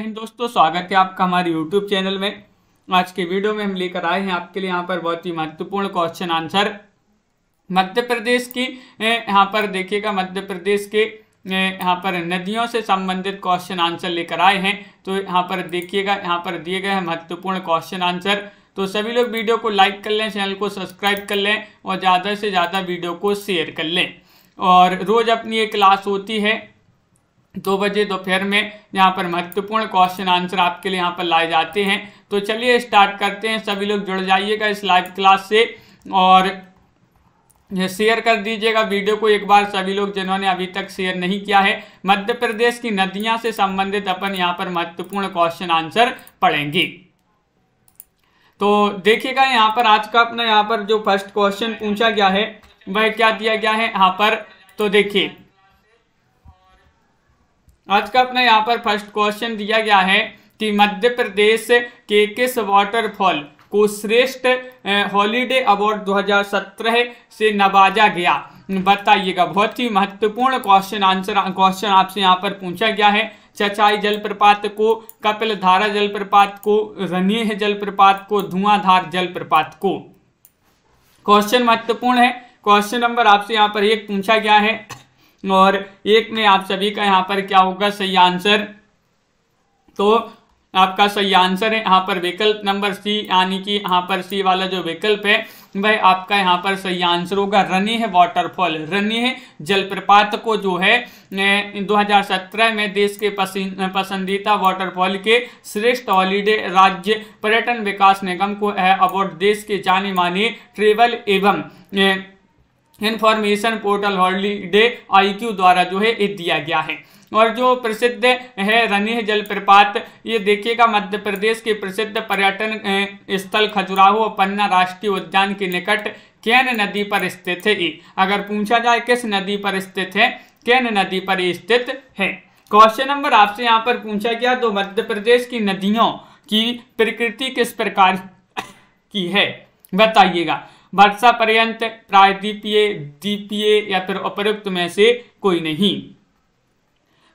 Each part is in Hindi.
हिंद दोस्तों, स्वागत है आपका हमारे YouTube चैनल में। आज के वीडियो में हम लेकर आए हैं आपके लिए यहाँ पर बहुत ही महत्वपूर्ण क्वेश्चन आंसर। मध्य प्रदेश की यहाँ पर देखिएगा, मध्य प्रदेश के यहाँ पर नदियों से संबंधित क्वेश्चन आंसर लेकर आए हैं। तो यहाँ पर देखिएगा, यहाँ पर दिए गए हैं महत्वपूर्ण क्वेश्चन आंसर। तो सभी लोग वीडियो को लाइक कर लें, चैनल को सब्सक्राइब कर लें और ज़्यादा से ज़्यादा वीडियो को शेयर कर लें। और रोज़ अपनी एक क्लास होती है 2 बजे दोपहर में, यहाँ पर महत्वपूर्ण क्वेश्चन आंसर आपके लिए यहाँ पर लाए जाते हैं। तो चलिए स्टार्ट करते हैं। सभी लोग जुड़ जाइएगा इस लाइव क्लास से और शेयर कर दीजिएगा वीडियो को एक बार, सभी लोग जिन्होंने अभी तक शेयर नहीं किया है। मध्य प्रदेश की नदियां से संबंधित अपन यहाँ पर महत्वपूर्ण क्वेश्चन आंसर पढ़ेंगे। तो देखिएगा, यहाँ पर आज का अपना यहाँ पर जो फर्स्ट क्वेश्चन पूछा गया है वह क्या दिया गया है यहाँ पर। तो देखिए, आज का अपना यहाँ पर फर्स्ट क्वेश्चन दिया गया है कि मध्य प्रदेश के किस वाटरफॉल को श्रेष्ठ हॉलीडे अवार्ड 2017 से नवाजा गया, बताइएगा। बहुत ही महत्वपूर्ण क्वेश्चन आपसे यहाँ पर पूछा गया है। चचाई जलप्रपात को, कपिल धारा जलप्रपात को, रनीह जलप्रपात को, धुआंधार जलप्रपात को। क्वेश्चन महत्वपूर्ण है। क्वेश्चन नंबर आपसे यहाँ पर 1 पूछा गया है और 1 में आप सभी का यहाँ पर क्या होगा सही आंसर। तो आपका सही आंसर है यहाँ पर विकल्प नंबर सी, यानी कि यहाँ पर सी वाला जो विकल्प है वह आपका यहाँ पर सही आंसर होगा। रनीह वाटरफॉल, रनीह जलप्रपात को जो है 2017 में देश के पसंदीदा वाटरफॉल के श्रेष्ठ हॉलीडे राज्य पर्यटन विकास निगम को अवार्ड देश के जाने माने ट्रेवल एवं इंफॉर्मेशन पोर्टल हॉलीडे IQ द्वारा जो है दिया गया है। और जो प्रसिद्ध है रनीह जलप्रपात, ये देखिएगा मध्य प्रदेश के प्रसिद्ध पर्यटन स्थल खजुराहो और पन्ना राष्ट्रीय उद्यान के निकट केन नदी पर स्थित है। अगर पूछा जाए किस नदी पर स्थित है, केन नदी पर स्थित है। क्वेश्चन नंबर आपसे यहाँ पर पूछा गया, तो मध्य प्रदेश की नदियों की प्रकृति किस प्रकार की है, बताइएगा। वर्षा पर्यंत, प्रायद्वीपीय, द्वीपीय या फिर उपयुक्त में से कोई नहीं।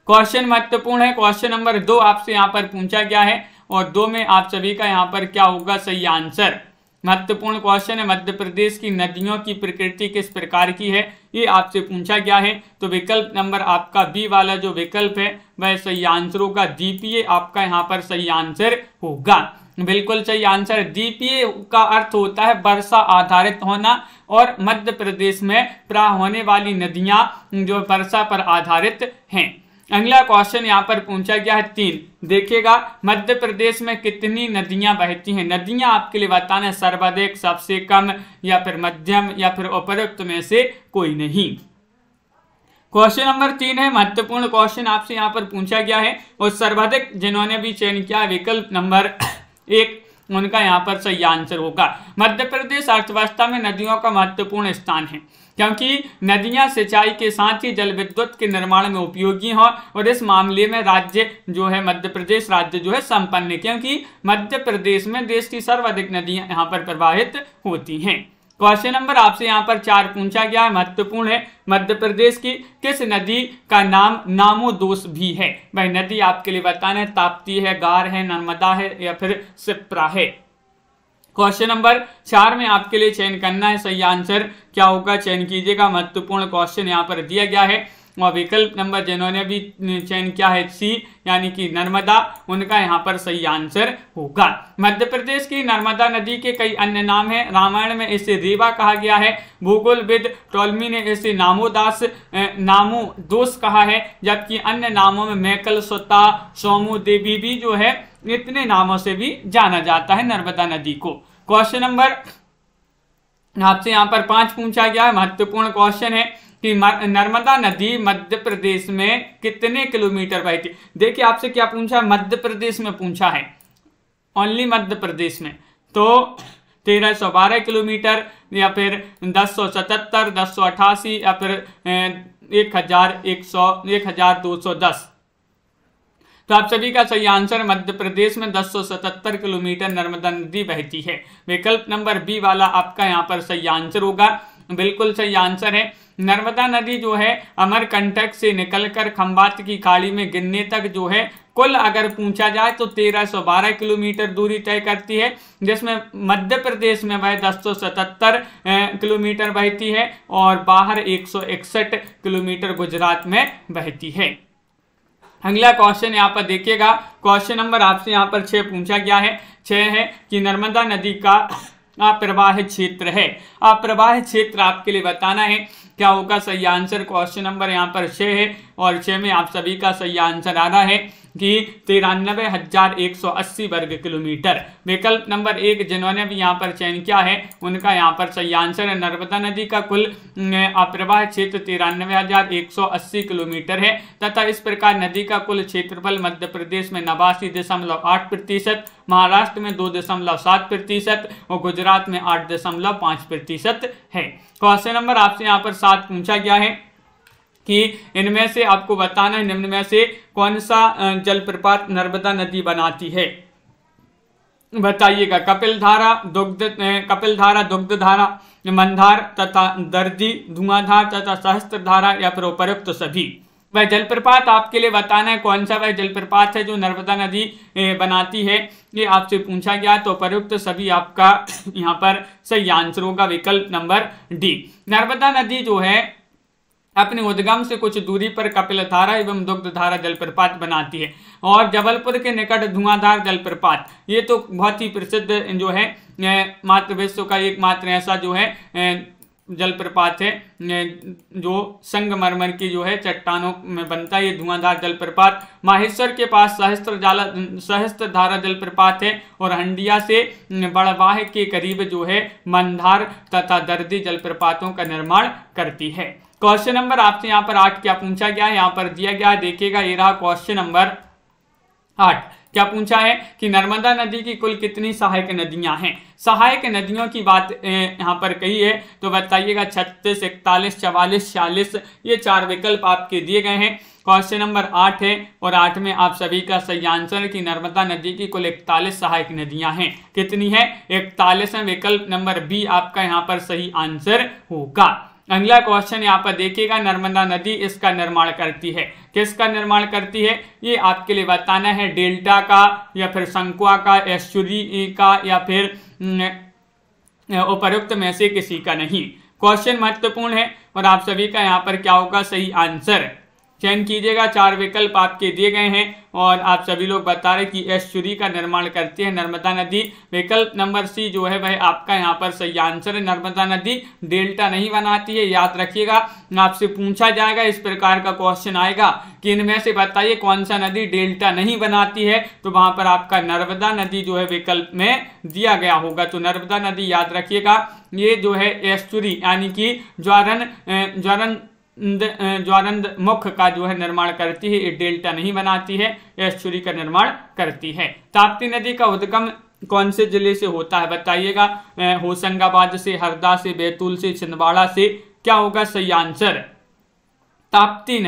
क्वेश्चन महत्वपूर्ण है। क्वेश्चन नंबर 2 आपसे यहाँ पर पूछा गया है और 2 में आप सभी का यहाँ पर क्या होगा सही आंसर। महत्वपूर्ण क्वेश्चन है, मध्य प्रदेश की नदियों की प्रकृति किस प्रकार की है, ये आपसे पूछा गया है। तो विकल्प नंबर आपका बी वाला जो विकल्प है वह सही आंसर होगा। द्वीपीय आपका यहाँ पर सही आंसर होगा। बिल्कुल सही आंसर। द्वीपीय का अर्थ होता है वर्षा आधारित होना और मध्य प्रदेश में प्राय होने वाली नदियां जो वर्षा पर आधारित हैं। अगला क्वेश्चन यहाँ पर पूछा गया है 3। देखिएगा, मध्य प्रदेश में कितनी नदियां बहती हैं। नदियां आपके लिए बताना है, सर्वाधिक, सबसे कम या फिर मध्यम या फिर उपयुक्त में से कोई नहीं। क्वेश्चन नंबर 3 है, महत्वपूर्ण क्वेश्चन आपसे यहाँ पर पूछा गया है और सर्वाधिक जिन्होंने भी चयन किया है विकल्प नंबर 1, उनका यहाँ पर सही आंसर होगा। मध्य प्रदेश अर्थव्यवस्था में नदियों का महत्वपूर्ण स्थान है क्योंकि नदियां सिंचाई के साथ ही जल विद्युत के निर्माण में उपयोगी हैं और इस मामले में राज्य जो है मध्य प्रदेश राज्य जो है संपन्न है, क्योंकि मध्य प्रदेश में देश की सर्वाधिक नदियां यहाँ पर प्रवाहित होती हैं। क्वेश्चन नंबर आपसे यहाँ पर 4 पूछा गया है, महत्वपूर्ण है। मध्य प्रदेश की किस नदी का नाम नामोदोष भी है, वह नदी आपके लिए बताना है। ताप्ती है, गार है, नर्मदा है या फिर शिप्रा है। क्वेश्चन नंबर 4 में आपके लिए चयन करना है, सही आंसर क्या होगा चयन कीजिएगा। महत्वपूर्ण क्वेश्चन यहाँ पर दिया गया है और विकल्प नंबर जिन्होंने भी चयन किया है सी, यानी कि नर्मदा, उनका यहाँ पर सही आंसर होगा। मध्य प्रदेश की नर्मदा नदी के कई अन्य नाम हैं। रामायण में इसे रेवा कहा गया है, भूगोलविद टॉलमी ने इसे नामोदोष कहा है, जबकि अन्य नामों में मैकल, सोता, सोमो देवी भी जो है इतने नामों से भी जाना जाता है नर्मदा नदी को। क्वेश्चन नंबर आपसे यहाँ पर 5 पूछा गया है, महत्वपूर्ण क्वेश्चन है कि नर्मदा नदी मध्य प्रदेश में कितने किलोमीटर बहती। देखिए, आपसे क्या पूछा है, मध्य प्रदेश में पूछा है, ओनली मध्य प्रदेश में। तो 1312 किलोमीटर या फिर 1077, 1088 या फिर 1210। तो आप सभी का सही आंसर, मध्य प्रदेश में 1077 किलोमीटर नर्मदा नदी बहती है। विकल्प नंबर बी वाला आपका यहाँ पर सही आंसर होगा। बिल्कुल सही आंसर है। नर्मदा नदी जो है अमरकंटक से निकलकर खंबात की खाड़ी में गिरने तक जो है कुल अगर पूछा जाए तो 1312 किलोमीटर दूरी तय करती है, जिसमें मध्य प्रदेश में वह 1077 किलोमीटर बहती है और बाहर 161 किलोमीटर गुजरात में बहती है। अगला क्वेश्चन यहाँ पर देखिएगा, क्वेश्चन नंबर आपसे यहाँ पर 6 पूछा गया है। 6 है कि नर्मदा नदी का अप्रवाह क्षेत्र है। अप्रवाह क्षेत्र आपके लिए बताना है, क्या होगा सही आंसर। क्वेश्चन नंबर यहाँ पर 6 है और 6 में आप सभी का सही आंसर आ रहा है कि 93,180 वर्ग किलोमीटर। विकल्प नंबर 1 जिन्होंने भी यहाँ पर चयन किया है उनका यहाँ पर सही आंसर है। नर्मदा नदी का कुल अप्रवाह क्षेत्र 93,180 किलोमीटर है तथा इस प्रकार नदी का कुल क्षेत्रफल मध्य प्रदेश में 89.8%, महाराष्ट्र में 2.7% और गुजरात में 8.5% है। क्वेश्चन नंबर आपसे यहाँ पर 7 पूछा गया है कि इनमें से आपको बताना है निम्न में से कौन सा जलप्रपात नर्मदा नदी बनाती है, बताइएगा। कपिलधारा, दुग्धधारा, मंदार तथा दर्दी, धुआंधार तथा सहस्त्रधारा या फिर उपरोक्त सभी। वह जलप्रपात आपके लिए बताना है कौन सा वह जलप्रपात है जो नर्मदा नदी बनाती है, ये आपसे पूछा गया। तो उपरोक्त सभी आपका यहाँ पर सही आंसर होगा विकल्प नंबर डी। नर्मदा नदी जो है अपने उद्गम से कुछ दूरी पर कपिलधारा एवं दुग्धधारा जलप्रपात बनाती है और जबलपुर के निकट धुआंधार जलप्रपात, ये तो बहुत ही प्रसिद्ध जो है मात्र विश्व का एकमात्र ऐसा जो है जलप्रपात है जो संगमरमर की जो है चट्टानों में बनता है। ये धुआंधार जलप्रपात माहेश्वर के पास सहस्त्रधारा जलप्रपात है और हंडिया से बड़वाह के करीब जो है मंदार तथा दर्दी जलप्रपातों का निर्माण करती है। क्वेश्चन नंबर आपसे यहाँ पर 8 क्या पूछा गया है, यहाँ पर दिया गया है, देखिएगा ये रहा क्वेश्चन नंबर 8। क्या पूछा है कि नर्मदा नदी की कुल कितनी सहायक नदियां हैं। सहायक नदियों की बात यहाँ पर कही है तो बताइएगा 36, 41, 44, 46, ये 4 विकल्प आपके दिए गए हैं। क्वेश्चन नंबर 8 है और 8 में आप सभी का सही आंसर है कि नर्मदा नदी की कुल 41 सहायक नदियां हैं। कितनी है? 41 है। विकल्प नंबर बी आपका यहाँ पर सही आंसर होगा। अगला क्वेश्चन यहाँ पर देखिएगा, नर्मदा नदी इसका निर्माण करती है, किसका निर्माण करती है ये आपके लिए बताना है। डेल्टा का या फिर संकुआ का, एस्चुरी का या फिर उपरोक्त में से किसी का नहीं। क्वेश्चन महत्वपूर्ण है और आप सभी का यहाँ पर क्या होगा सही आंसर, चयन कीजिएगा। 4 विकल्प आपके दिए गए हैं और आप सभी लोग बता रहे कि एस्चुरी का निर्माण करती है नर्मदा नदी। विकल्प नंबर सी जो है वह आपका यहाँ पर सही आंसर है। नर्मदा नदी डेल्टा नहीं बनाती है, याद रखिएगा। आपसे पूछा जाएगा, इस प्रकार का क्वेश्चन आएगा कि इनमें से बताइए कौन सा नदी डेल्टा नहीं बनाती है, तो वहां पर आपका नर्मदा नदी जो है विकल्प में दिया गया होगा। तो नर्मदा नदी याद रखिएगा, ये जो है एस्चुरी यानी कि ज्वारंद मुख का जो है निर्माण करती है, ये डेल्टा नहीं बनाती है, एस्चुरी का निर्माण करती है। ताप्ती नदी का उद्गम कौन से जिले से होता है बताइएगा। होशंगाबाद से, हरदा से, बैतूल से, छिंदवाड़ा से। क्या होगा सही आंसर? ताप्ती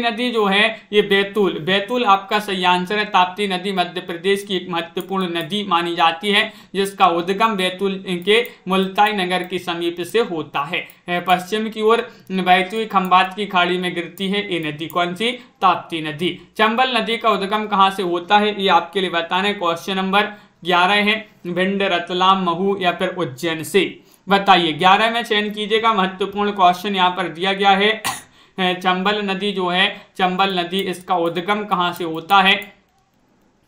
नदी जो है ये बैतूल आपका सही आंसर है। ताप्ती नदी मध्य प्रदेश की एक महत्वपूर्ण नदी मानी जाती है जिसका उद्गम बैतूल के मुल्ताई नगर के समीप से होता है। पश्चिम की ओर बहती हुई खंबात की खाड़ी में गिरती है ये नदी, कौन सी? ताप्ती नदी। चंबल नदी का उद्गम कहाँ से होता है ये आपके लिए बताना है। क्वेश्चन नंबर 11 है, भिंड, रतलाम, महू या फिर उज्जैन से। बताइए 11 में चयन कीजिएगा। महत्वपूर्ण क्वेश्चन यहाँ पर दिया गया है। चंबल नदी जो है, चंबल नदी इसका उद्गम कहाँ से होता है?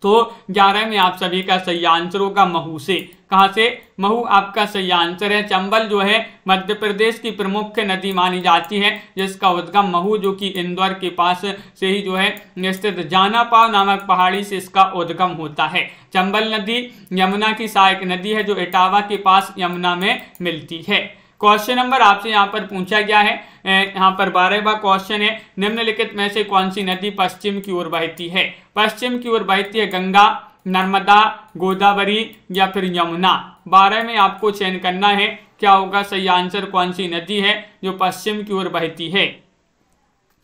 तो 11 में आप सभी का सही आंसर होगा महू से। कहाँ से? महू आपका सही आंसर है। चंबल जो है मध्य प्रदेश की प्रमुख नदी मानी जाती है जिसका उद्गम महू जो कि इंदौर के पास से ही जो है स्थित जानापाव नामक पहाड़ी से इसका उद्गम होता है। चंबल नदी यमुना की सहायक नदी है जो इटावा के पास यमुना में मिलती है। क्वेश्चन नंबर आपसे यहाँ पर पूछा गया है, यहाँ पर 12वां क्वेश्चन है, निम्नलिखित में से कौन सी नदी पश्चिम की ओर बहती है? पश्चिम की ओर बहती है गंगा, नर्मदा, गोदावरी या फिर यमुना। 12 में आपको चयन करना है, क्या होगा सही आंसर, कौन सी नदी है जो पश्चिम की ओर बहती है?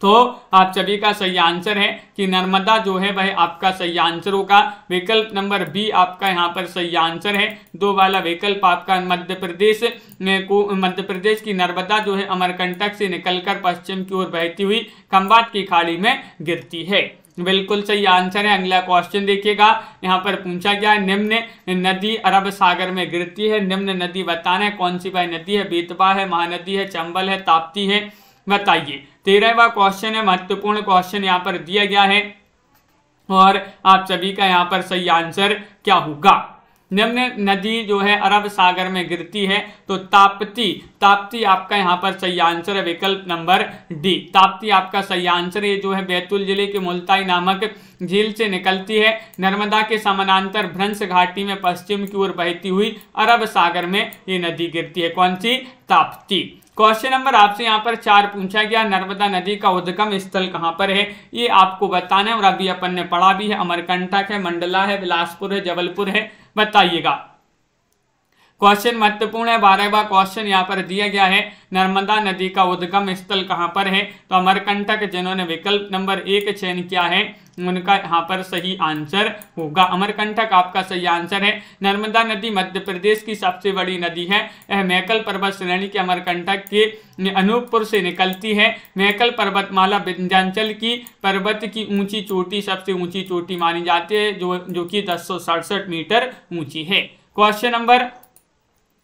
तो आप सभी का सही आंसर है कि नर्मदा जो है वह आपका सही आंसर होगा। विकल्प नंबर बी आपका यहाँ पर सही आंसर है। 2 वाला विकल्प आपका मध्य प्रदेश की नर्मदा जो है अमरकंटक से निकलकर पश्चिम की ओर बहती हुई खंबात की खाड़ी में गिरती है। बिल्कुल सही आंसर है। अगला क्वेश्चन देखिएगा, यहाँ पर पूछा गया है निम्न नदी अरब सागर में गिरती है, निम्न नदी बताना है कौन सी भाई नदी है, बेतवा है, महानदी है, चंबल है, ताप्ती है, बताइए। 13वां क्वेश्चन है, महत्वपूर्ण क्वेश्चन यहाँ पर दिया गया है और आप सभी का यहाँ पर सही आंसर क्या होगा। निम्न नदी जो है अरब सागर में गिरती है तो ताप्ती, ताप्ती आपका यहाँ पर सही आंसर है, विकल्प नंबर डी, ताप्ती आपका सही आंसर है। ये जो है बैतूल जिले के मुल्ताई नामक झील से निकलती है, नर्मदा के समानांतर भ्रंश घाटी में पश्चिम की ओर बहती हुई अरब सागर में ये नदी गिरती है, कौन सी, ताप्ती। क्वेश्चन नंबर आपसे यहाँ पर 4 पूछा गया, नर्मदा नदी का उद्गम स्थल कहाँ पर है, ये आपको बताना है और अभी अपन ने पढ़ा भी है, अमरकंटक है, मंडला है, बिलासपुर है, जबलपुर है, बताइएगा। क्वेश्चन महत्वपूर्ण है। 12वां क्वेश्चन यहाँ पर दिया गया है, नर्मदा नदी का उद्गम स्थल कहाँ पर है, तो अमरकंटक जिन्होंने विकल्प नंबर 1 चयन किया है उनका यहाँ पर सही आंसर होगा, अमरकंटक आपका सही आंसर है। नर्मदा नदी मध्य प्रदेश की सबसे बड़ी नदी है, यह मैकल पर्वत श्रेणी के अमरकंटक के अनूपपुर से निकलती है। मैकल पर्वतमाला विंध्याचल की पर्वत की ऊंची चोटी सबसे ऊंची चोटी मानी जाती है, जो कि 1067 मीटर ऊंची है। क्वेश्चन नंबर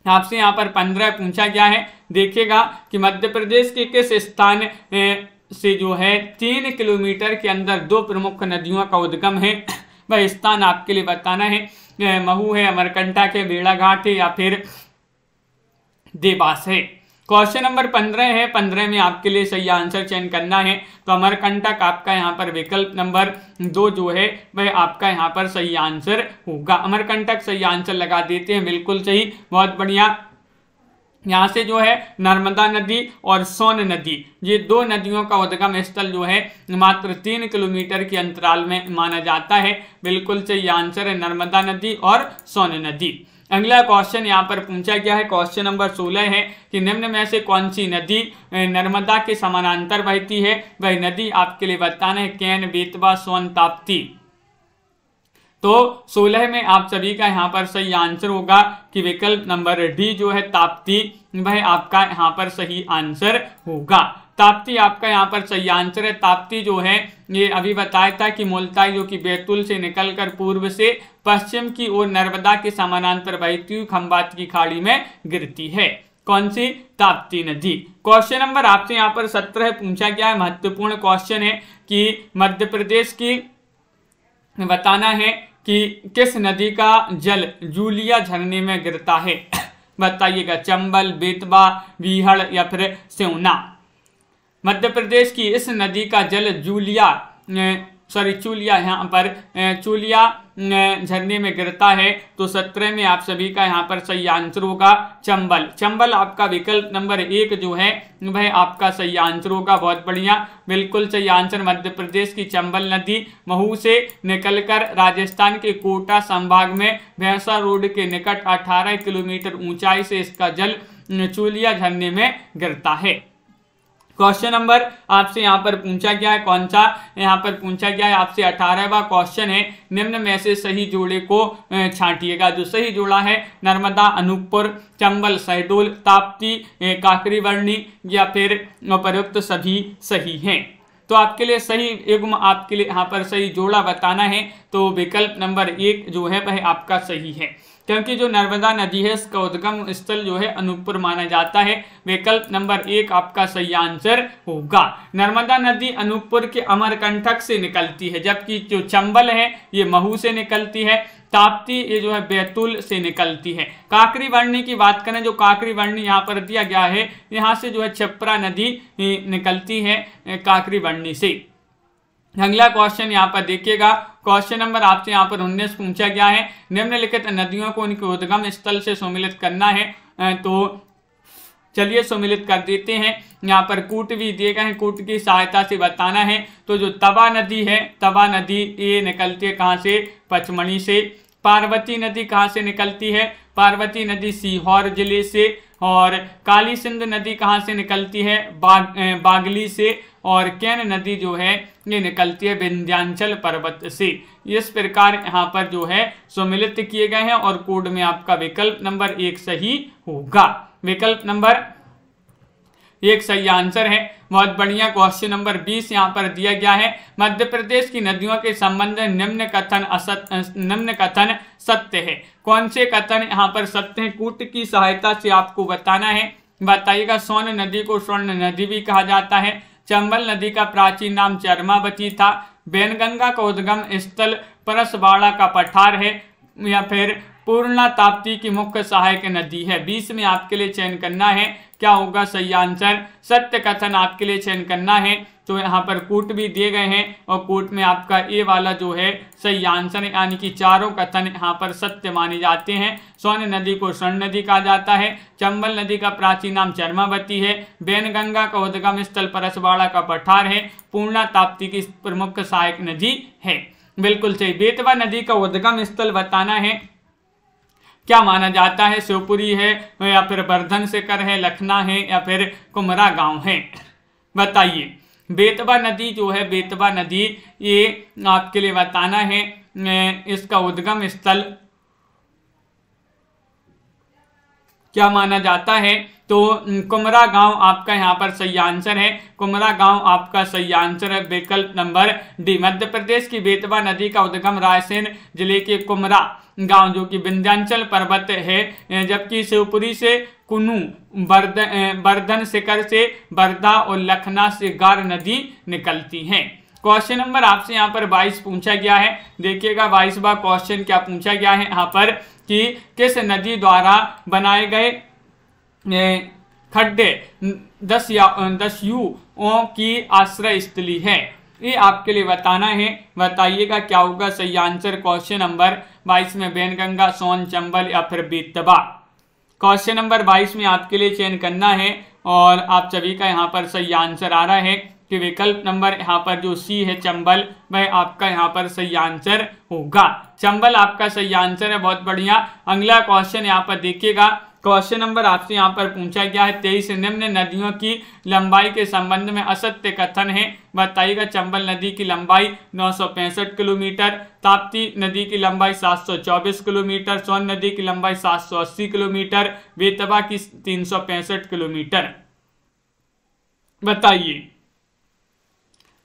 आपसे यहाँ पर 15 पूछा गया है, देखिएगा कि मध्य प्रदेश के किस स्थान से जो है 3 किलोमीटर के अंदर 2 प्रमुख नदियों का उद्गम है, वह स्थान आपके लिए बताना है, महू है, अमरकंटक है, भेड़ाघाट है या फिर देवास है। क्वेश्चन नंबर 15 है, 15 में आपके लिए सही आंसर चयन करना है, तो अमरकंटक आपका यहाँ पर विकल्प नंबर 2 जो है वह आपका यहाँ पर सही आंसर होगा, अमरकंटक सही आंसर लगा देते हैं, बिल्कुल सही, बहुत बढ़िया। यहाँ से जो है नर्मदा नदी और सोन नदी, ये 2 नदियों का उद्गम स्थल जो है मात्र 3 किलोमीटर के अंतराल में माना जाता है, बिल्कुल सही आंसर है नर्मदा नदी और सोन नदी। अगला क्वेश्चन यहाँ पर पूछा गया है, क्वेश्चन नंबर 16 है कि निम्न में से कौन सी नदी नर्मदा के समानांतर बहती है, वह नदी आपके लिए बताना है, कैन, बेतवा, सोन, ताप्ती। तो 16 में आप सभी का यहाँ पर सही आंसर होगा कि विकल्प नंबर डी जो है ताप्ती, वह आपका यहाँ पर सही आंसर होगा, ताप्ती आपका यहाँ पर सही आंसर है। ताप्ती जो है ये अभी बताया था कि मुल्ताई जो कि बैतूल से निकलकर पूर्व से पश्चिम की ओर नर्मदा के समानांतर बहती हुई खंबात की खाड़ी में गिरती है, कौन सी, ताप्ती नदी। क्वेश्चन नंबर आपसे यहाँ पर 17 पूछा गया है, महत्वपूर्ण क्वेश्चन है कि मध्य प्रदेश की बताना है कि किस नदी का जल जूलिया झरने में गिरता है, बताइएगा, चंबल, बेतवा, बीहड़ या फिर सेवना। मध्य प्रदेश की इस नदी का जल चूलिया यहाँ पर चूलिया झरने में गिरता है, तो 17 में आप सभी का यहाँ पर सही आंसर होगा चंबल, चंबल आपका विकल्प नंबर 1 जो है वह आपका सही आंसर होगा, बहुत बढ़िया, बिल्कुल सही आंसर। मध्य प्रदेश की चंबल नदी महू से निकलकर राजस्थान के कोटा संभाग में भैंसा रोड के निकट 18 किलोमीटर ऊंचाई से इसका जल चूलिया झरने में गिरता है। क्वेश्चन नंबर आपसे यहाँ पर पूछा गया है, कौन सा, यहाँ पर पूछा गया है आपसे 18वां क्वेश्चन है, निम्न में से सही जोड़े को छांटिएगा। जो सही जोड़ा है नर्मदा अनूपपुर, चंबल शहडोल, ताप्ती काकरीवर्णी या फिर उपयुक्त सभी सही हैं। तो आपके लिए सही युग्म आपके लिए यहाँ पर सही जोड़ा बताना है, तो विकल्प नंबर 1 जो है वह आपका सही है, क्योंकि जो नर्मदा नदी है इसका उद्गम स्थल जो है अनूपपुर माना जाता है, विकल्प नंबर 1 आपका सही आंसर होगा। नर्मदा नदी अनूपपुर के अमरकंटक से निकलती है, जबकि जो चंबल है ये महू से निकलती है, ताप्ती ये जो है बैतूल से निकलती है। काकरीवर्णी की बात करें, जो काकरीवर्णी यहाँ पर दिया गया है, यहाँ से जो है क्षिप्रा नदी निकलती है काकरीवर्णी से। अगला क्वेश्चन यहाँ पर देखिएगा, क्वेश्चन नंबर आपसे यहाँ पर 19 पूछा गया है, निम्नलिखित नदियों को उनके उद्गम स्थल से सम्मिलित करना है, तो चलिए सम्मिलित कर देते हैं। यहाँ पर कूट भी दिए गए हैं, कूट की सहायता से बताना है, तो जो तवा नदी है, तवा नदी ये निकलती है कहाँ से, पचमढ़ी से। पार्वती नदी कहाँ से निकलती है, पार्वती नदी सीहोर जिले से। और काली सिंध नदी कहाँ से निकलती है, बागली से। और कैन नदी जो है ये निकलती है विंध्याचल पर्वत से। इस प्रकार यहाँ पर जो है सम्मिलित किए गए हैं और कोड में आपका विकल्प नंबर 1 सही होगा। विकल्प नंबर एक सही आंसर है। बहुत बढ़िया। क्वेश्चन नंबर 20 यहाँ पर दिया गया है, मध्य प्रदेश की नदियों के संबंध में निम्न कथन सत्य है। कौन से कथन यहाँ पर सत्य है? कूट की सहायता से आपको बताना है। बताइएगा। सोन नदी को स्वर्ण नदी भी कहा जाता है। चंबल नदी का प्राचीन नाम चरमावती था। वैनगंगा का उद्गम स्थल परसवाड़ा का पठार है, या फिर पूर्णा ताप्ती की मुख्य सहायक नदी है। 20 में आपके लिए चयन करना है, क्या होगा सही आंसर? सत्य कथन आपके लिए चयन करना है। तो यहाँ पर कूट भी दिए गए हैं और कूट में आपका ए वाला जो है सही आंसर है, यानी कि चारों कथन यहाँ पर सत्य माने जाते हैं। सोन नदी को स्वर्ण नदी कहा जाता है। चंबल नदी का प्राचीन नाम चरमावती है। वैनगंगा का उद्गम स्थल परसवाड़ा का पठार है। पूर्णा ताप्ती की प्रमुख सहायक नदी है। बिल्कुल सही। बेतवा नदी का उद्गम स्थल बताना है, क्या माना जाता है? शिवपुरी है, या फिर वर्धन शिखर है, लखना है, या फिर कुमरा गांव है? बताइए। बेतवा नदी जो है, बेतवा नदी, ये आपके लिए बताना है इसका उद्गम स्थल क्या माना जाता है? तो कुमरा गांव आपका यहाँ पर सही आंसर है। कुमरा गांव आपका सही आंसर है, विकल्प नंबर डी। मध्य प्रदेश की बेतवा नदी का उद्गम रायसेन जिले के कुमरा गांव जो कि विंध्याचल पर्वत है, जबकि शिवपुरी से कुनू, वर्धन शिखर से वर्धा और लखना से गार नदी निकलती है। क्वेश्चन नंबर आपसे यहाँ पर 22 पूछा गया है। देखिएगा 22वां क्वेश्चन क्या पूछा गया है यहाँ पर कि किस नदी द्वारा बनाए गए खड्डे 10 युओं की आश्रय स्थली है? ये आपके लिए बताना है। बताइएगा क्या होगा सही आंसर? क्वेश्चन नंबर 22 में वैनगंगा, सोन, चंबल या फिर बेतवा। क्वेश्चन नंबर 22 में आपके लिए चयन करना है और आप सभी का यहाँ पर सही आंसर आ रहा है कि विकल्प नंबर यहाँ पर जो सी है चंबल, वह आपका यहाँ पर सही आंसर होगा। चंबल आपका सही आंसर है। बहुत बढ़िया। अगला क्वेश्चन यहाँ पर देखिएगा। क्वेश्चन नंबर आपसे यहाँ पर पूछा गया है 23 निम्न नदियों की लंबाई के संबंध में असत्य कथन है। बताइएगा। चंबल नदी की लंबाई 965 किलोमीटर, ताप्ती नदी की लंबाई 724 किलोमीटर, सोन नदी की लंबाई 780 किलोमीटर, बेतवा की 365 किलोमीटर। बताइए।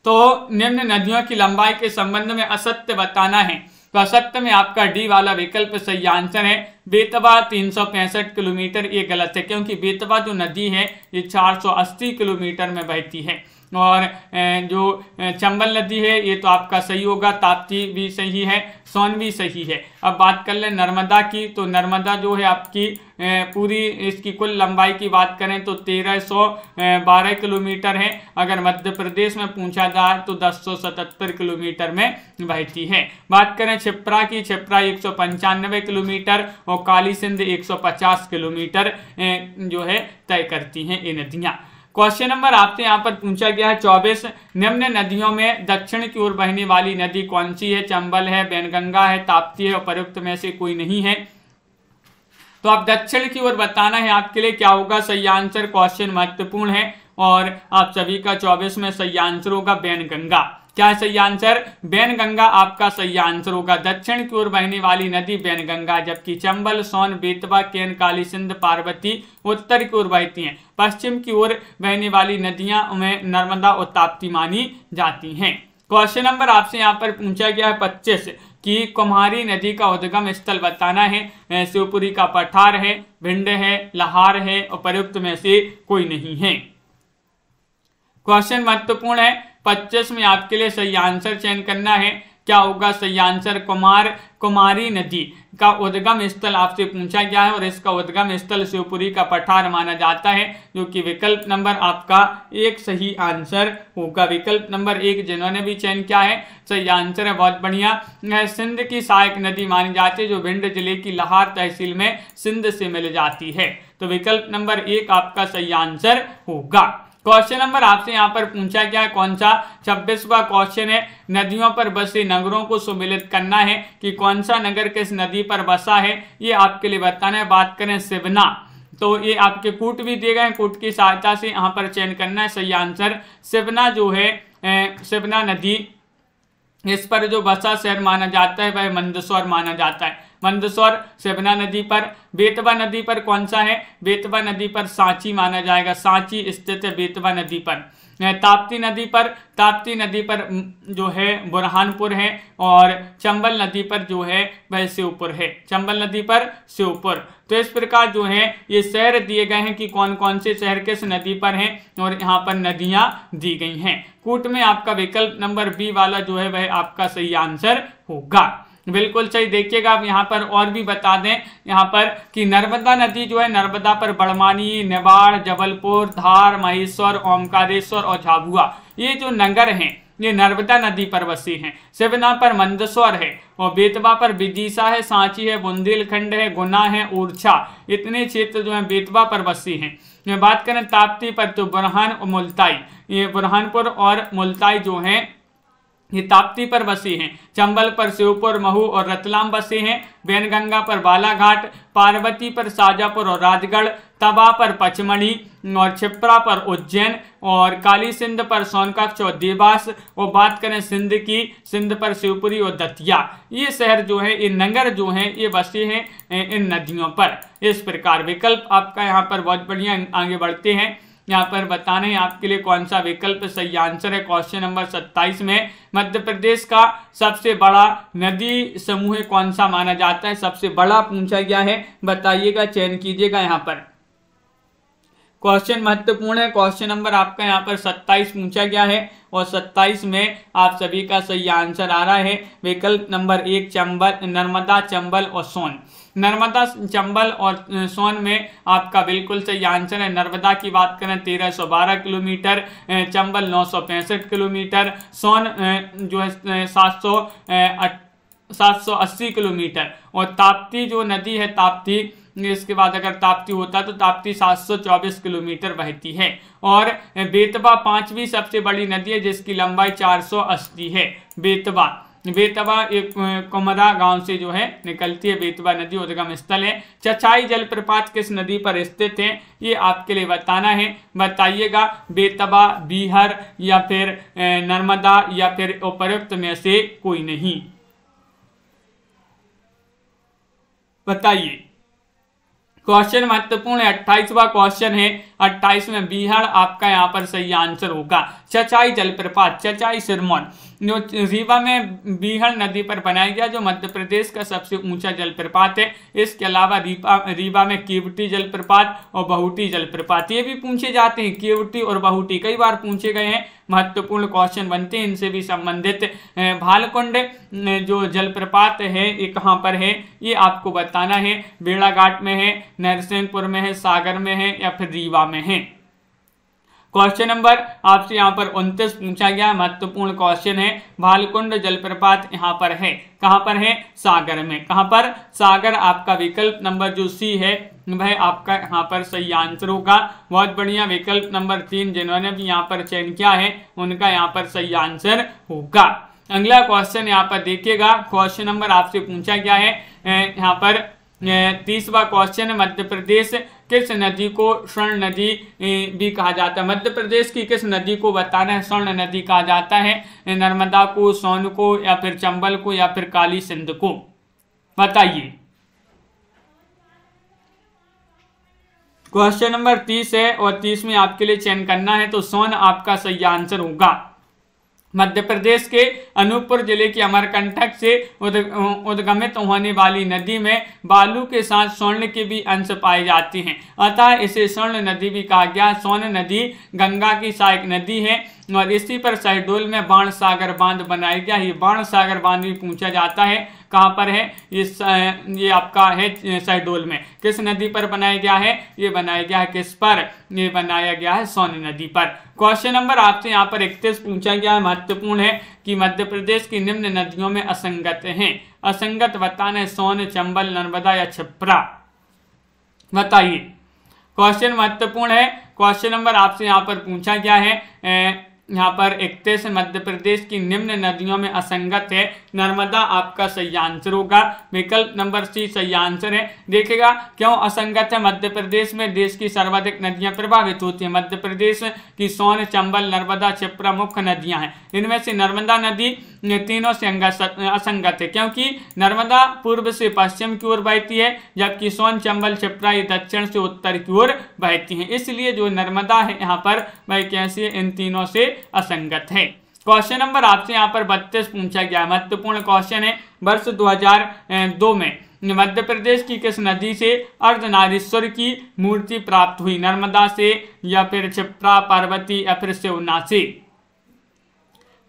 तो निम्न नदियों की लंबाई के संबंध में असत्य बताना है, तो असत्य में आपका डी वाला विकल्प सही आंसर है। बेतवा 365 किलोमीटर, ये गलत है, क्योंकि बेतवा जो नदी है ये 480 किलोमीटर में बहती है। और जो चंबल नदी है ये तो आपका सही होगा। ताप्ती भी सही है, सोन भी सही है। अब बात कर लें नर्मदा की, तो नर्मदा जो है आपकी पूरी इसकी कुल लंबाई की बात करें तो 1312 किलोमीटर है। अगर मध्य प्रदेश में पूछा जाए तो 1077 किलोमीटर में बहती है। बात करें क्षिप्रा की, क्षिप्रा 195 किलोमीटर और काली सिंध 150 किलोमीटर जो है तय करती हैं ये नदियाँ। क्वेश्चन नंबर आपसे यहाँ पर पूछा गया है 24 निम्न नदियों में दक्षिण की ओर बहने वाली नदी कौन सी है? चंबल है, वैनगंगा है, ताप्ती है और प्रयुक्त में से कोई नहीं है। तो आप दक्षिण की ओर बताना है, आपके लिए क्या होगा सही आंसर? क्वेश्चन महत्वपूर्ण है और आप सभी का 24 में सही आंसर होगा वैनगंगा। क्या सही आंसर? वैनगंगा आपका सही आंसर होगा। दक्षिण की ओर बहने वाली नदी वैनगंगा, जबकि चंबल, सोन, बेतवा, केन, काली सिंध, पार्वती उत्तर की ओर बहती हैं। पश्चिम की ओर बहने वाली नदियां में नर्मदा और ताप्ती मानी जाती हैं। क्वेश्चन नंबर आपसे यहाँ पर पूछा गया है 25 कि कुम्हारी नदी का उद्गम स्थल बताना है। शिवपुरी का पठार है, भिंड है, लहार है और प्रयुक्त में से कोई नहीं है। क्वेश्चन महत्वपूर्ण है। 25 में आपके लिए सही आंसर चयन करना है, क्या होगा सही आंसर? कुमारी नदी का उद्गम स्थल आपसे पूछा गया है और इसका उद्गम स्थल शिवपुरी का पठार माना जाता है, जो कि विकल्प नंबर आपका एक सही आंसर होगा। विकल्प नंबर 1 जिन्होंने भी चयन किया है सही आंसर है। बहुत बढ़िया। सिंध की सहायक नदी मानी जाती है, जो भिंड जिले की लहार तहसील में सिंध से मिल जाती है। तो विकल्प नंबर 1 आपका सही आंसर होगा। क्वेश्चन नंबर आपसे यहाँ पर पूछा गया है कौन सा? 26वां क्वेश्चन है। नदियों पर बसे नगरों को सम्मिलित करना है कि कौन सा नगर किस नदी पर बसा है, ये आपके लिए बताना है। बात करें सिवना, तो ये आपके कूट भी दिए गए हैं, कूट की सहायता से यहाँ पर चयन करना है सही आंसर। सिवना जो है सिवना नदी, इस पर जो बसा शहर माना जाता है वह मंदसौर माना जाता है। मंदसौर सेवना नदी पर। बेतवा नदी पर कौन सा है? बेतवा नदी पर सांची माना जाएगा, सांची स्थित है बेतवा नदी पर। ताप्ती नदी पर जो है बुरहानपुर है, और चंबल नदी पर जो है वह शिवपुर है, चंबल नदी पर शिवपुर। तो इस प्रकार जो है ये शहर दिए गए हैं कि कौन कौन से शहर किस नदी पर हैं, और यहाँ पर नदियाँ दी गई हैं। कूट में आपका विकल्प नंबर बी वाला जो है वह आपका सही आंसर होगा। बिल्कुल सही। देखिएगा आप यहाँ पर और भी बता दें यहाँ पर कि नर्मदा नदी जो है, नर्मदा पर बड़मानी, नेवाड़, जबलपुर, धार, महेश्वर, ओमकारेश्वर और झाबुआ, ये जो नगर हैं ये नर्मदा नदी पर बसे हैं। सेवना पर मंदसौर है, और बेतवा पर विदिशा है, सांची है, बुंदेलखंड है, गुना है, ओरछा, इतने क्षेत्र जो है बेतवा पर बसे हैं। बात करें ताप्ती पर तो बुरहान और मुल्ताई, ये बुरहानपुर और मुल्ताई जो हैं ये ताप्ती पर बसे हैं। चंबल पर शिवपुर, महू और रतलाम बसे हैं। वैनगंगा पर बालाघाट, पार्वती पर शाजापुर और राजगढ़, तवा पर पचमढ़ी और छिप्रा पर उज्जैन, और काली सिंध पर सोनकच्छ और देवास, और बात करें सिंध की, सिंध पर शिवपुरी और दतिया। ये शहर जो है, ये नगर जो हैं ये बसे हैं इन नदियों पर। इस प्रकार विकल्प आपका यहाँ पर बहुत बढ़िया। आगे बढ़ते हैं, यहाँ पर बताना है आपके लिए कौन सा विकल्प सही आंसर है। क्वेश्चन नंबर 27 में मध्य प्रदेश का सबसे बड़ा नदी समूह कौन सा माना जाता है? सबसे बड़ा पूछा गया है, बताइएगा, चयन कीजिएगा। यहाँ पर क्वेश्चन महत्वपूर्ण है। क्वेश्चन नंबर आपका यहाँ पर 27 पूछा गया है, और 27 में आप सभी का सही आंसर आ रहा है विकल्प नंबर 1 चंबल, नर्मदा, चंबल और सोन। नर्मदा, चंबल और सोन में आपका बिल्कुल सही आंसर है। नर्मदा की बात करें 1312 किलोमीटर, चंबल 965 किलोमीटर, सोन जो है 780 किलोमीटर, और ताप्ती जो नदी है ताप्ती, इसके बाद अगर ताप्ती होता तो ताप्ती 724 किलोमीटर बहती है। और बेतवा 5वीं सबसे बड़ी नदी है जिसकी लंबाई 480 है। बेतवा एक कुमरा गांव से जो है निकलती है, बेतवा नदी उद्गम स्थल है। चचाई जलप्रपात किस नदी पर स्थित है? ये आपके लिए बताना है, बताइएगा। बेतवा, बीहर या फिर नर्मदा या फिर उपरोक्त में से कोई नहीं, बताइए। क्वेश्चन महत्वपूर्ण है, 28वां क्वेश्चन है। 28 में बीहड़ आपका यहाँ पर सही आंसर होगा। चचाई जलप्रपात, चचाई सिरमौर जो रीवा में बीहड़ नदी पर बनाया गया, जो मध्य प्रदेश का सबसे ऊंचा जलप्रपात है। इसके अलावा रीवा में केवटी जलप्रपात और बहुटी जलप्रपात, ये भी पूछे जाते हैं। केवटी और बहुटी कई बार पूछे गए हैं, महत्वपूर्ण क्वेश्चन बनते हैं इनसे भी संबंधित। भालकुंड जो जलप्रपात है ये कहाँ पर है? ये आपको बताना है। बेड़ाघाट में है, नरसिंहपुर में है, सागर में है या फिर रीवा में है। क्वेश्चन नंबर आपसे यहाँ पर 29 पूछा गया, महत्वपूर्ण क्वेश्चन है। भालकुंड जलप्रपात यहाँ पर है, कहाँ पर है? सागर में। कहाँ पर? सागर। आपका विकल्प नंबर जो सी है वह आपका यहाँ पर सही आंसर होगा। बहुत बढ़िया। विकल्प नंबर 3 जिन्होंने भी यहाँ पर चयन किया है उनका यहाँ पर सही आंसर होगा। अगला क्वेश्चन यहाँ पर देखिएगा। क्वेश्चन नंबर आपसे पूछा गया है यहाँ पर 30वां क्वेश्चन। मध्य प्रदेश किस नदी को स्वर्ण नदी भी कहा जाता है? मध्य प्रदेश की किस नदी को बताना है स्वर्ण नदी कहा जाता है? नर्मदा को, सोन को या फिर चंबल को या फिर काली सिंध को, बताइए। क्वेश्चन नंबर 30 है और 30 में आपके लिए चयन करना है, तो सोन आपका सही आंसर होगा। मध्य प्रदेश के अनूपपुर जिले की अमरकंटक से उद्गमित होने वाली नदी में बालू के साथ स्वर्ण के भी अंश पाए जाते हैं, अतः इसे स्वर्ण नदी भी कहा गया। सोन नदी गंगा की सहायक नदी है और इसी पर शहडोल में बाण सागर बांध बनाया गया। ये बाण सागर बांध भी पूछा जाता है, कहाँ पर है? ये आपका है शहडोल में। किस नदी पर बनाया गया है? ये बनाया गया है किस पर? ये बनाया गया है सोन नदी पर। क्वेश्चन नंबर आपसे यहाँ पर 31 पूछा गया है, महत्वपूर्ण है कि मध्य प्रदेश की निम्न नदियों में असंगत हैं। असंगत बताना है सोन, चंबल, नर्मदा या छिप्रा, बताइए। क्वेश्चन महत्वपूर्ण है। क्वेश्चन नंबर आपसे यहाँ पर पूछा गया है यहाँ पर 31 मध्य प्रदेश की निम्न नदियों में असंगत है, नर्मदा आपका सही आंसर होगा। विकल्प नंबर सी सही आंसर है। देखिएगा क्यों असंगत है मध्य प्रदेश में, देश की सर्वाधिक नदियां प्रभावित होती हैं। मध्य प्रदेश की सोन, चंबल, नर्मदा, क्षिप्रा मुख्य नदियां हैं। इनमें से नर्मदा नदी तीनों से असंगत है, क्योंकि नर्मदा पूर्व से पश्चिम की ओर बहती है, जबकि सोन, चंबल, क्षिप्रा ये दक्षिण से उत्तर की ओर बहती हैं। इसलिए जो नर्मदा है यहाँ पर वह कैसी है, इन तीनों से असंगत है। क्वेश्चन नंबर आपसे यहाँ पर 32 पूछा गया, महत्वपूर्ण क्वेश्चन है। वर्ष 2002 में मध्य प्रदेश की किस नदी से अर्धनारीश्वर की मूर्ति प्राप्त हुई? नर्मदा से, या फिर क्षिप्रा, पार्वती, या फिर शिवना से?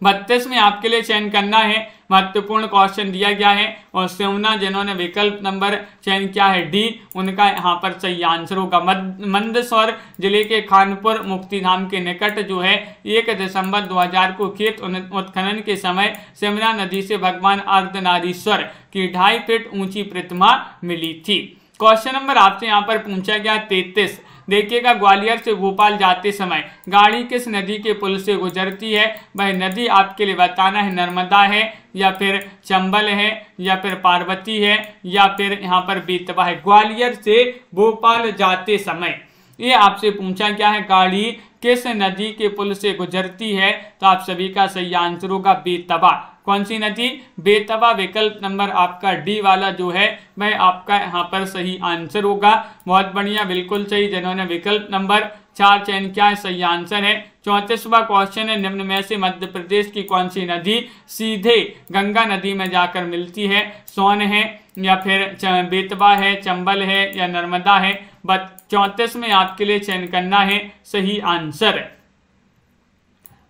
32 में आपके लिए चयन करना है, महत्वपूर्ण क्वेश्चन दिया गया है। और शिवना जिन्होंने विकल्प नंबर चयन किया है डी, उनका यहाँ पर सही आंसर होगा। मंदसौर जिले के खानपुर मुक्तिधाम के निकट जो है 1 दिसंबर 2000 को खेत उत्खनन के समय शिवना नदी से भगवान अर्धनारीश्वर की 2.5 फीट ऊंची प्रतिमा मिली थी। क्वेश्चन नंबर आपसे यहाँ पर पूछा गया 33। देखिएगा ग्वालियर से भोपाल जाते समय गाड़ी किस नदी के पुल से गुजरती है? वह नदी आपके लिए बताना है, नर्मदा है, या फिर चंबल है, या फिर पार्वती है, या फिर यहाँ पर बेतवा है। ग्वालियर से भोपाल जाते समय ये आपसे पूछा गया है, गाड़ी किस नदी के पुल से गुजरती है? तो आप सभी का सही आंसर होगा बेतवा। कौन सी नदी? बेतवा। विकल्प नंबर आपका डी वाला जो है वह आपका यहाँ पर सही आंसर होगा। बहुत बढ़िया, बिल्कुल सही। जिन्होंने विकल्प नंबर 4 चयन किया है सही आंसर है। 34वां क्वेश्चन है, निम्न में से मध्य प्रदेश की कौन सी नदी सीधे गंगा नदी में जाकर मिलती है? सोन है, या फिर बेतवा है, चंबल है, या नर्मदा है? 34 में आपके लिए चयन करना है सही आंसर।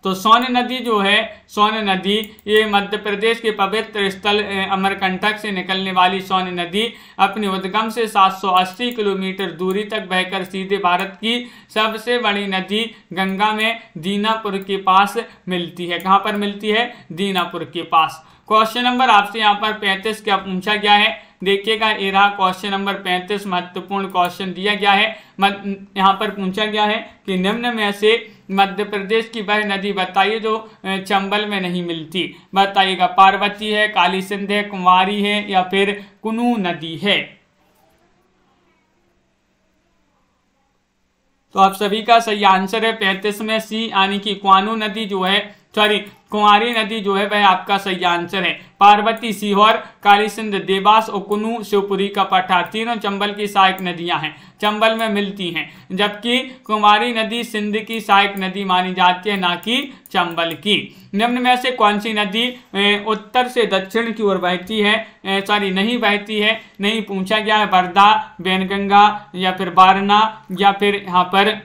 तो सोन नदी जो है, सोन नदी ये मध्य प्रदेश के पवित्र स्थल अमरकंटक से निकलने वाली सोन नदी अपने उद्गम से 780 किलोमीटर दूरी तक बहकर सीधे भारत की सबसे बड़ी नदी गंगा में दीनापुर के पास मिलती है। कहाँ पर मिलती है? दीनापुर के पास। क्वेश्चन नंबर आपसे यहाँ पर 35 क्या पूछा गया है? देखिएगा ये रहा क्वेश्चन नंबर 35, महत्वपूर्ण क्वेश्चन दिया गया है। यहाँ पर पूछा गया है कि निम्न में से मध्य प्रदेश की वह नदी बताइए जो चंबल में नहीं मिलती। बताइएगा, पार्वती है, काली सिंध है, कुंवारी है, या फिर कुनू नदी है? तो आप सभी का सही आंसर है 35 में सी, यानी कि कुआनो नदी जो है, सॉरी कुंवारी नदी जो है वह आपका सही आंसर है। पार्वती सीहोर, काली सिंध देवास और कुनू शिवपुरी का पठार, तीनों चंबल की सहायक नदियां हैं, चंबल में मिलती हैं। जबकि कुंवारी नदी सिंध की सहायक नदी मानी जाती है, ना कि चंबल की। निम्न में से कौन सी नदी उत्तर से दक्षिण की ओर बहती है? सॉरी नहीं बहती है, नहीं पूछा गया है। वर्धा, वैनगंगा, या फिर बारना, या फिर यहाँ पर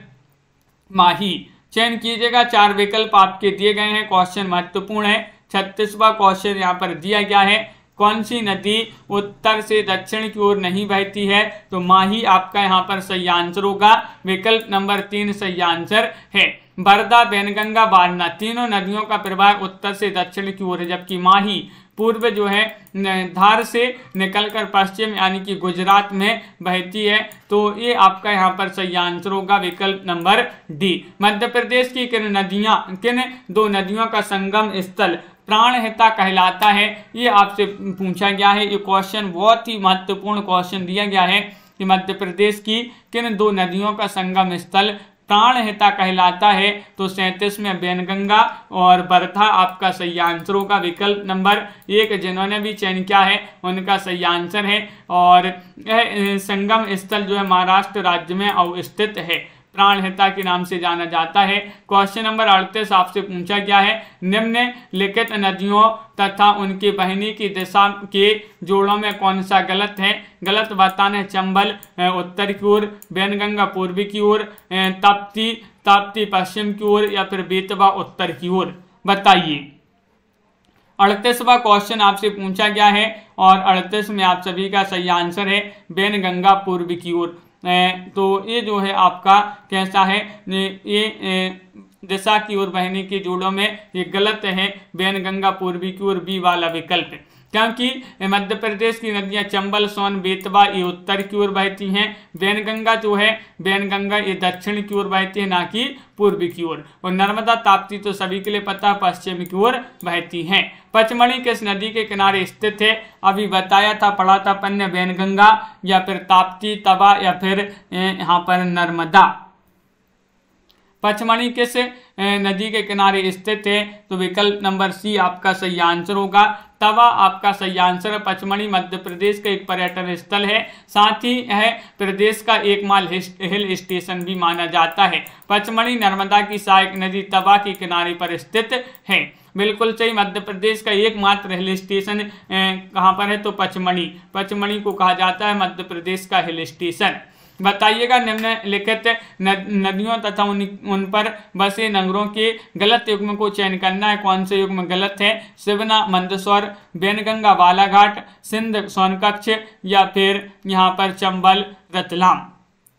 माही? चयन कीजिएगा। 4 विकल्प आपके दिए गए हैं। क्वेश्चन महत्वपूर्ण है। 36वां क्वेश्चन यहाँ पर दिया गया है, कौन सी नदी उत्तर से दक्षिण की ओर नहीं बहती है? तो माही आपका यहाँ पर सही आंसर होगा। विकल्प नंबर 3 सही आंसर है। वर्धा, वैनगंगा, बारना तीनों नदियों का प्रवाह उत्तर से दक्षिण की ओर है, जबकि माही पूर्व जो है धार से निकलकर पश्चिम यानी कि गुजरात में बहती है। तो ये आपका यहाँ पर सही आंसर होगा विकल्प नंबर डी। मध्य प्रदेश की किन 2 नदियों का संगम स्थल प्राणहिता कहलाता है? ये आपसे पूछा गया है। ये क्वेश्चन बहुत ही महत्वपूर्ण क्वेश्चन दिया गया है कि मध्य प्रदेश की किन 2 नदियों का संगम स्थल प्राणहिता कहलाता है? तो 37 में वैनगंगा और वर्धा आपका सही आंसर होगा। विकल्प नंबर 1 जिन्होंने भी चयन किया है उनका सही आंसर है। और यह संगम स्थल जो है महाराष्ट्र राज्य में अवस्थित है, प्राणहिता के नाम से जाना जाता है। क्वेश्चन नंबर 38 आपसे पूछा गया है, निम्नलिखित नदियों तथा उनके बहने की दिशा के जोड़ों में कौन सा गलत है? गलत बताना है। चंबल उत्तर की ओर, वैनगंगा पूर्वी की ओर, ताप्ती पश्चिम की ओर, या फिर बेतवा उत्तर की ओर? बताइए। 38वां क्वेश्चन आपसे पूछा गया है और 38 में आप सभी का सही आंसर है वैनगंगा पूर्वी की ओर। तो ये जो है आपका कैसा है, ये दिशा की ओर बहने के जोड़ों में ये गलत है, वैनगंगा पूर्वी की ओर बी वाला विकल्प। क्योंकि मध्य प्रदेश की नदियां चंबल, सोन, बेतवा ये उत्तर की ओर बहती हैं। वैनगंगा जो है, वैनगंगा ये दक्षिण की ओर बहती है, ना कि पूर्व की ओर। और नर्मदा, ताप्ती तो सभी के लिए पता है पश्चिम की ओर बहती हैं। पचमढ़ी किस नदी के किनारे स्थित है? अभी बताया था, पढ़ा था अपन ने, वैनगंगा या फिर ताप्ती, तवा या फिर यहाँ पर नर्मदा। पचमढ़ी किस नदी के किनारे स्थित है? तो विकल्प नंबर सी आपका सही आंसर होगा। तवा आपका सही आंसर है। पचमढ़ी मध्य प्रदेश का एक पर्यटन स्थल है, साथ ही है प्रदेश का एकमात्र हिल स्टेशन भी माना जाता है। पचमढ़ी नर्मदा की सहायक नदी तवा के किनारे पर स्थित है। बिल्कुल सही। मध्य प्रदेश का एकमात्र हिल स्टेशन कहाँ पर है? तो पचमढ़ी। पचमढ़ी को कहा जाता है मध्य प्रदेश का हिल स्टेशन। बताइएगा निम्नलिखित नदियों तथा उन पर बसे नगरों के गलत युग्म को चयन करना है। कौन से युग्म गलत है? शिवना, मंदसौर, वैनगंगा, बालाघाट, सिंध, सोनकच्छ या फिर यहाँ पर चंबल, रतलाम।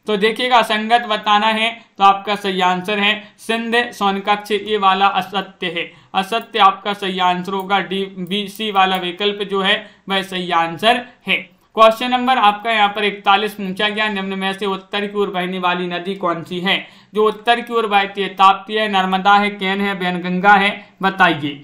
तो देखिएगा संगत बताना है, तो आपका सही आंसर है सिंध, सोनकच्छ, ये वाला असत्य है। असत्य आपका सही आंसर होगा। डी, बी, सी वाला विकल्प जो है वह सही आंसर है। क्वेश्चन नंबर आपका यहाँ पर 41 पूछा गया, निम्न में से उत्तर की ओर बहने वाली नदी कौन सी है? जो उत्तर की ओर बहती है ताप्ती है, नर्मदा है, केन है, वैनगंगा है, बताइए।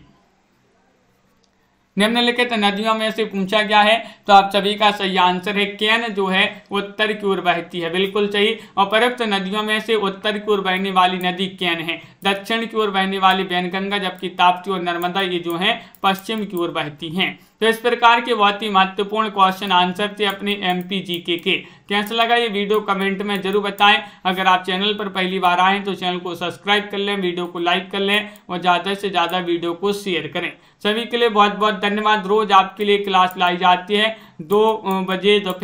निम्नलिखित नदियों में से पूछा गया है, तो आप सभी का सही आंसर है केन जो है उत्तर की ओर बहती है। बिल्कुल सही। उपरोक्त नदियों में से उत्तर की ओर बहने वाली नदी केन है, दक्षिण की ओर बहने वाली वैनगंगा, जबकि ताप्ती और नर्मदा ये जो है पश्चिम की ओर बहती हैं। तो इस प्रकार के बहुत ही महत्वपूर्ण क्वेश्चन आंसर थे अपने MPGK के। कैसा लगा ये वीडियो कमेंट में जरूर बताएं। अगर आप चैनल पर पहली बार आए तो चैनल को सब्सक्राइब कर लें, वीडियो को लाइक कर लें और ज़्यादा से ज़्यादा वीडियो को शेयर करें। सभी के लिए बहुत बहुत धन्यवाद। रोज आपके लिए क्लास लाई जाती है 2 बजे दोपहर